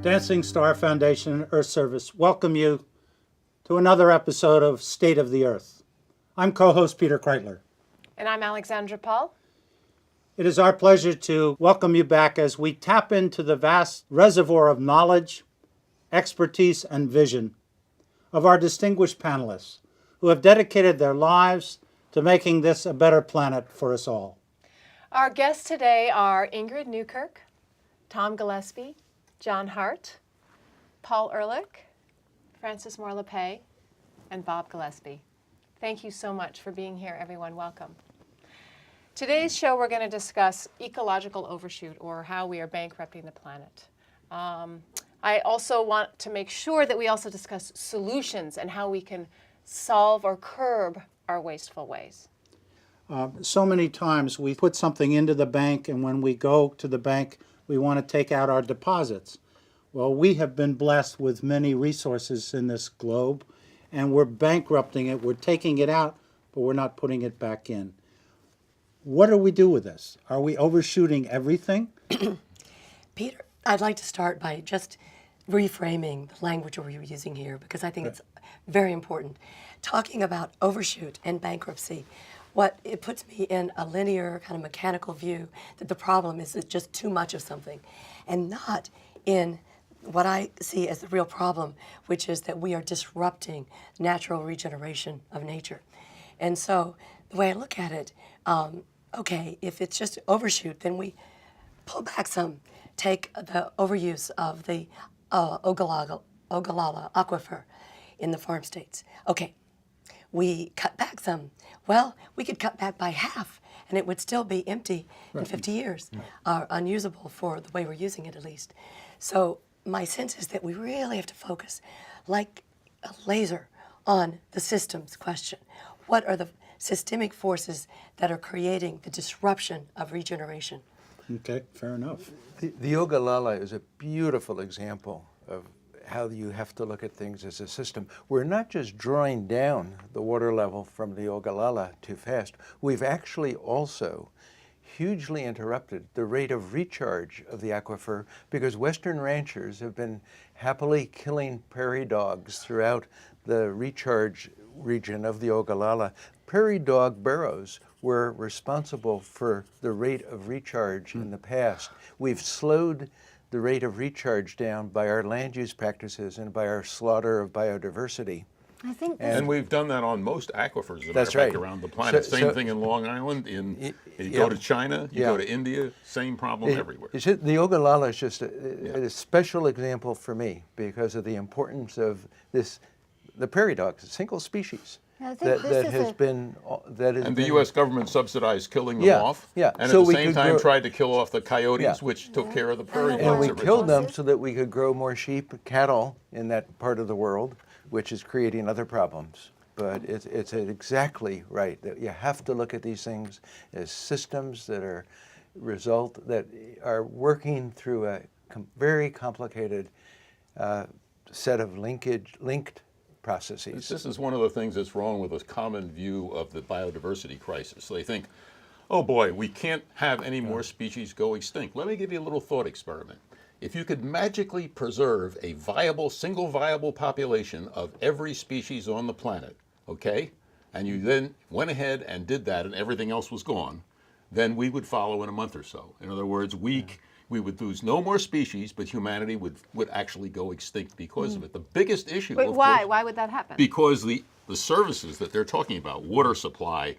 Dancing Star Foundation and Earth Service welcome you to another episode of State of the Earth. I'm co-host Peter Kreitler. And I'm Alexandra Paul. It is our pleasure to welcome you back as we tap into the vast reservoir of knowledge, expertise, and vision of our distinguished panelists who have dedicated their lives to making this a better planet for us all. Our guests today are Ingrid Newkirk, Tom Gillespie, John Hart, Paul Ehrlich, Francis Moore-LePay, and Bob Gillespie. Thank you so much for being here, everyone. Welcome. Today's show, we're going to discuss ecological overshoot, or how we are bankrupting the planet. I also want to make sure that we also discuss solutions and how we can solve or curb our wasteful ways. So many times we put something into the bank, and when we go to the bank, we want to take out our deposits. Well, we have been blessed with many resources in this globe, and we're bankrupting it. We're taking it out, but we're not putting it back in. What do we do with this? Are we overshooting everything? Peter, I'd like to start by just reframing the language we're using here, because I think it's very important. Talking about overshoot and bankruptcy, what it puts me in a linear kind of mechanical view that the problem is just too much of something, and not in what I see as the real problem, which is that we are disrupting natural regeneration of nature. And so the way I look at it, okay, if it's just overshoot, then we pull back some, take the overuse of the Ogallala aquifer in the farm states. Okay, we cut back some. Well, we could cut back by half, and it would still be empty in 50 years, unusable for the way we're using it, at least. So my sense is that we really have to focus like a laser on the systems question. What are the systemic forces that are creating the disruption of regeneration? Okay, fair enough. The Ogallala is a beautiful example of how you have to look at things as a system. We're not just drawing down the water level from the Ogallala too fast. We've actually also hugely interrupted the rate of recharge of the aquifer, because Western ranchers have been happily killing prairie dogs throughout the recharge region of the Ogallala. Prairie dog burrows were responsible for the rate of recharge in the past. We've slowed the rate of recharge down by our land use practices and by our slaughter of biodiversity. I think and we've done that on most aquifers that That's are right. around the planet. Same thing in Long Island. You go to China, you go to India, same problem everywhere. The Ogallala is just a special example for me because of the importance of this. The prairie dog is a single species. I think And the U.S. government subsidized killing them off. Yeah. And So at the we same could time grow- tried to kill off the coyotes, which took care of the prairie dogs. And we originally. killed them so that we could grow more sheep, cattle in that part of the world, which is creating other problems. But it's exactly right that you have to look at these things as systems that are working through a very complicated set of linked processes. This is one of the things that's wrong with a common view of the biodiversity crisis. They think, oh boy, we can't have any more species go extinct. Let me give you a little thought experiment. If you could magically preserve a single viable population of every species on the planet, okay, and you then went ahead and did that and everything else was gone, then we would follow in a month or so. In other words, we would lose no more species, but humanity would actually go extinct because of it. The biggest issue, Wait, of why? course, Why would that happen? because the services that they're talking about, water supply,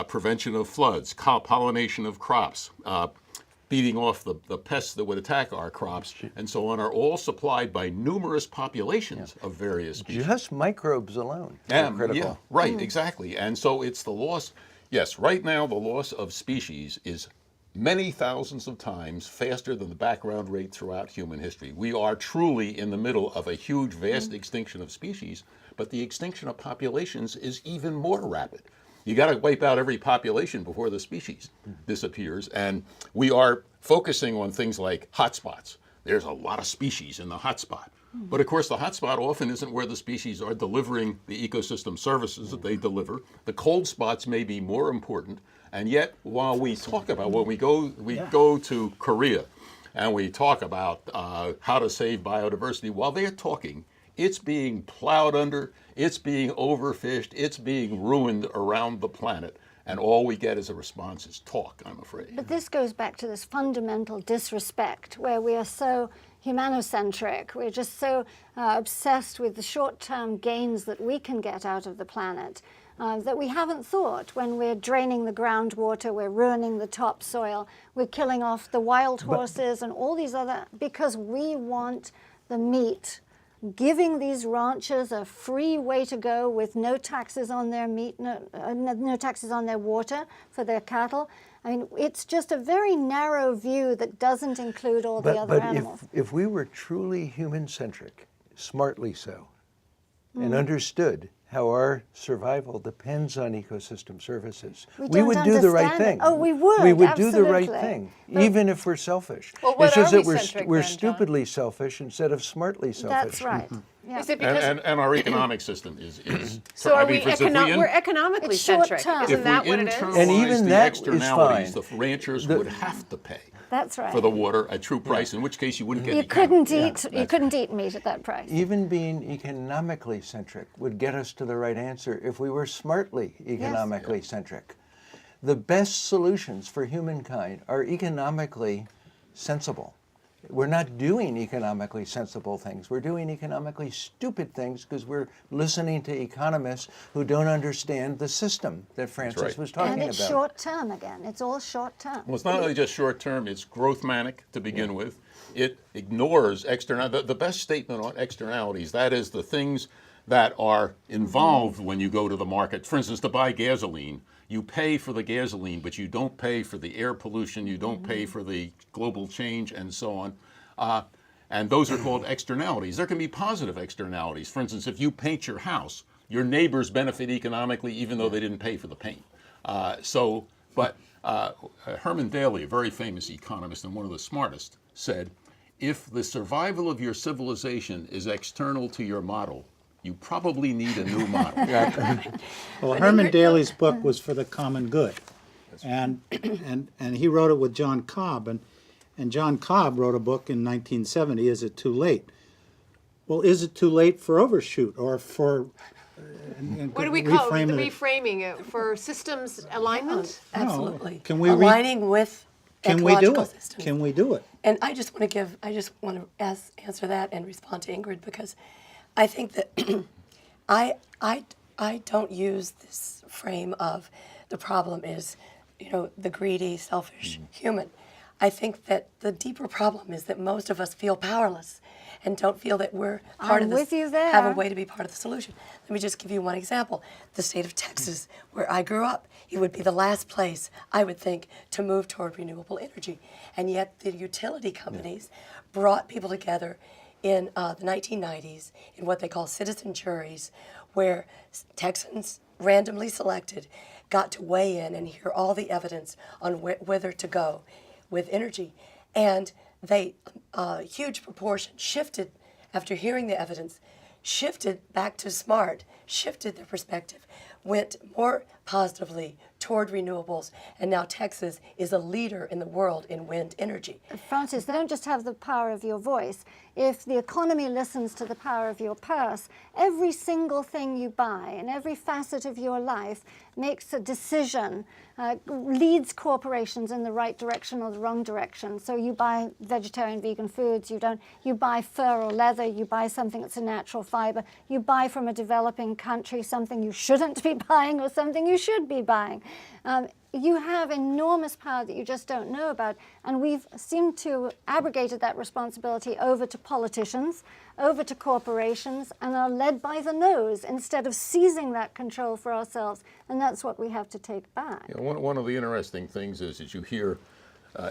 prevention of floods, pollination of crops, beating off the pests that would attack our crops and so on, are all supplied by numerous populations of various species. Just microbes alone are critical. Yeah, right, exactly. And so it's the loss, yes, right now the loss of species is many thousands of times faster than the background rate throughout human history. We are truly in the middle of a huge, vast extinction of species, but the extinction of populations is even more rapid. You got to wipe out every population before the species disappears, and we are focusing on things like hotspots. There's a lot of species in the hotspot. But of course, the hotspot often isn't where the species are delivering the ecosystem services that they deliver. The cold spots may be more important. And yet, while we talk about, when we go to Korea and we talk about how to save biodiversity, while they're talking, it's being plowed under, it's being overfished, it's being ruined around the planet. And all we get as a response is talk, I'm afraid. But this goes back to this fundamental disrespect where we are so humanocentric. We're just so obsessed with the short-term gains that we can get out of the planet that we haven't thought when we're draining the groundwater, we're ruining the topsoil, we're killing off the wild horses and all these other, because we want the meat, giving these ranchers a free way to go with no taxes on their meat, no taxes on their water for their cattle. I mean, it's just a very narrow view that doesn't include all the other animals. If we were truly human-centric, smartly so, and understood how our survival depends on ecosystem services, we don't would do the right understand it. thing. Oh, we would, We would do the right absolutely. thing, even if we're selfish. Well, what it's just are that we we're, centric we're then, John? stupidly selfish instead of smartly selfish. That's right. Yeah. Is it because And our economic system is so are I mean, we for instance, if we're economically It's short centric? term. Isn't if that we what it is? internalize And even the that is externalities, fine. the ranchers would have to pay That's right. for the water at true price, in which case you wouldn't get You any cattle. couldn't eat meat at that price. Even being economically centric would get us to the right answer if we were smartly economically centric. The best solutions for humankind are economically sensible. We're not doing economically sensible things. We're doing economically stupid things because we're listening to economists who don't understand the system that Francis right. was talking And it's about. short term again. It's all short term. Well, it's not only just short term, it's growth manic to begin with. It ignores the best statement on externalities, that is the things that are involved when you go to the market. For instance, to buy gasoline, you pay for the gasoline, but you don't pay for the air pollution, you don't pay for the global change and so on. And those are called externalities. There can be positive externalities. For instance, if you paint your house, your neighbors benefit economically even though they didn't pay for the paint. Herman Daly, a very famous economist and one of the smartest, said, if the survival of your civilization is external to your model, you probably need a new model. Well, Herman Daly's book was for the common good, and he wrote it with John Cobb, and John Cobb wrote a book in 1970. Is it too late? Well, is it too late for Overshoot or for? What do we call it? reframe Reframing it for systems alignment? Absolutely. Can we aligning with Can we do ecological it? systems? Can we do it? And I just want to answer that and respond to Ingrid, because I think that I don't use this frame of the problem is, the greedy, selfish human. I think that the deeper problem is that most of us feel powerless and don't feel that we're part I'm of this, with you there. have a way to be part of the solution. Let me just give you one example. The state of Texas, where I grew up, it would be the last place, I would think, to move toward renewable energy. And yet the utility companies brought people together in the 1990s in what they call citizen juries, where Texans randomly selected got to weigh in and hear all the evidence on whether to go with energy. And they, a huge proportion, shifted after hearing the evidence, shifted back to smart, shifted their perspective, went more positively toward renewables, and now Texas is a leader in the world in wind energy. Francis, they don't just have the power of your voice. If the economy listens to the power of your purse, every single thing you buy in every facet of your life makes a decision, leads corporations in the right direction or the wrong direction. So you buy vegetarian, vegan foods, you buy fur or leather, you buy something that's a natural fiber, you buy from a developing country something you shouldn't be buying or something you should be buying. you have enormous power that you just don't know about. And we've seemed to abrogated that responsibility over to politicians, over to corporations, and are led by the nose instead of seizing that control for ourselves. And that's what we have to take back. You know, one of the interesting things is you hear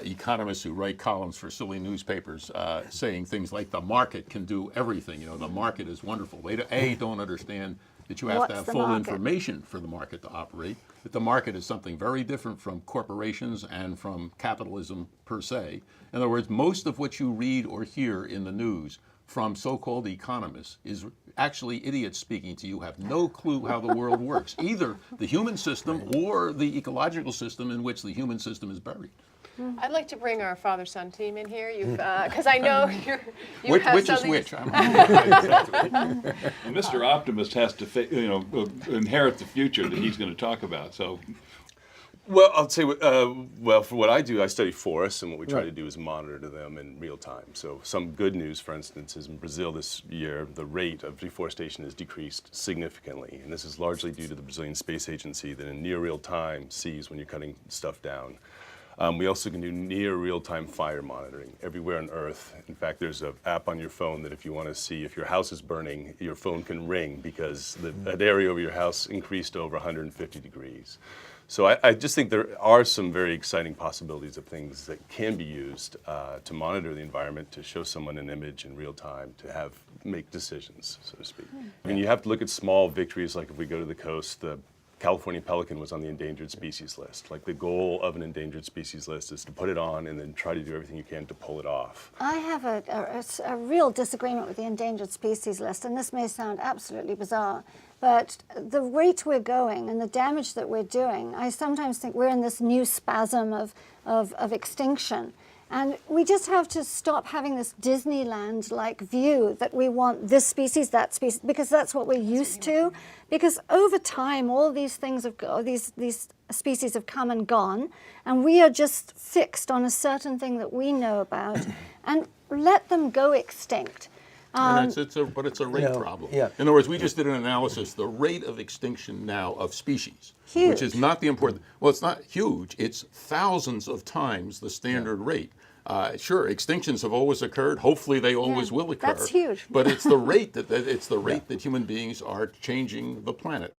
economists who write columns for silly newspapers saying things like the market can do everything. You know, the market is wonderful. They don't understand that you have to What's have the full market? information for the market to operate. That the market is something very different from corporations and from capitalism per se. In other words, most of what you read or hear in the news from so-called economists is actually idiots speaking to you, have no clue how the world works, either the human system or the ecological system in which the human system is buried. I'd like to bring our father-son team in here, because I know you have Which is something. which? Mr. Optimist has to, inherit the future that he's going to talk about. So, Well, I'll say, well, for what I do, I study forests, and what we try to do is monitor them in real time. So some good news, for instance, is in Brazil this year, the rate of deforestation has decreased significantly. And this is largely due to the Brazilian Space Agency that in near real time sees when you're cutting stuff down. We also can do near real-time fire monitoring everywhere on Earth. In fact, there's an app on your phone that if you want to see if your house is burning, your phone can ring because that area over your house increased over 150 degrees. So I just think there are some very exciting possibilities of things that can be used to monitor the environment, to show someone an image in real time, to make decisions, so to speak. I mean, you have to look at small victories, like if we go to the coast, the California pelican was on the endangered species list. Like the goal of an endangered species list is to put it on and then try to do everything you can to pull it off. I have a real disagreement with the endangered species list, and this may sound absolutely bizarre, but the rate we're going and the damage that we're doing, I sometimes think we're in this new spasm of extinction. And we just have to stop having this Disneyland-like view that we want this species, that species, because that's what we're used to. Because over time, all these things these species have come and gone, and we are just fixed on a certain thing that we know about, and let them go extinct. And but it's a rate problem. yeah. In other words, we just did an analysis. The rate of extinction now of species, Huge. which is not the important. Well, it's not huge. It's thousands of times the standard rate. Sure, extinctions have always occurred. Hopefully, they always will occur. That's huge. But it's the rate that human beings are changing the planet.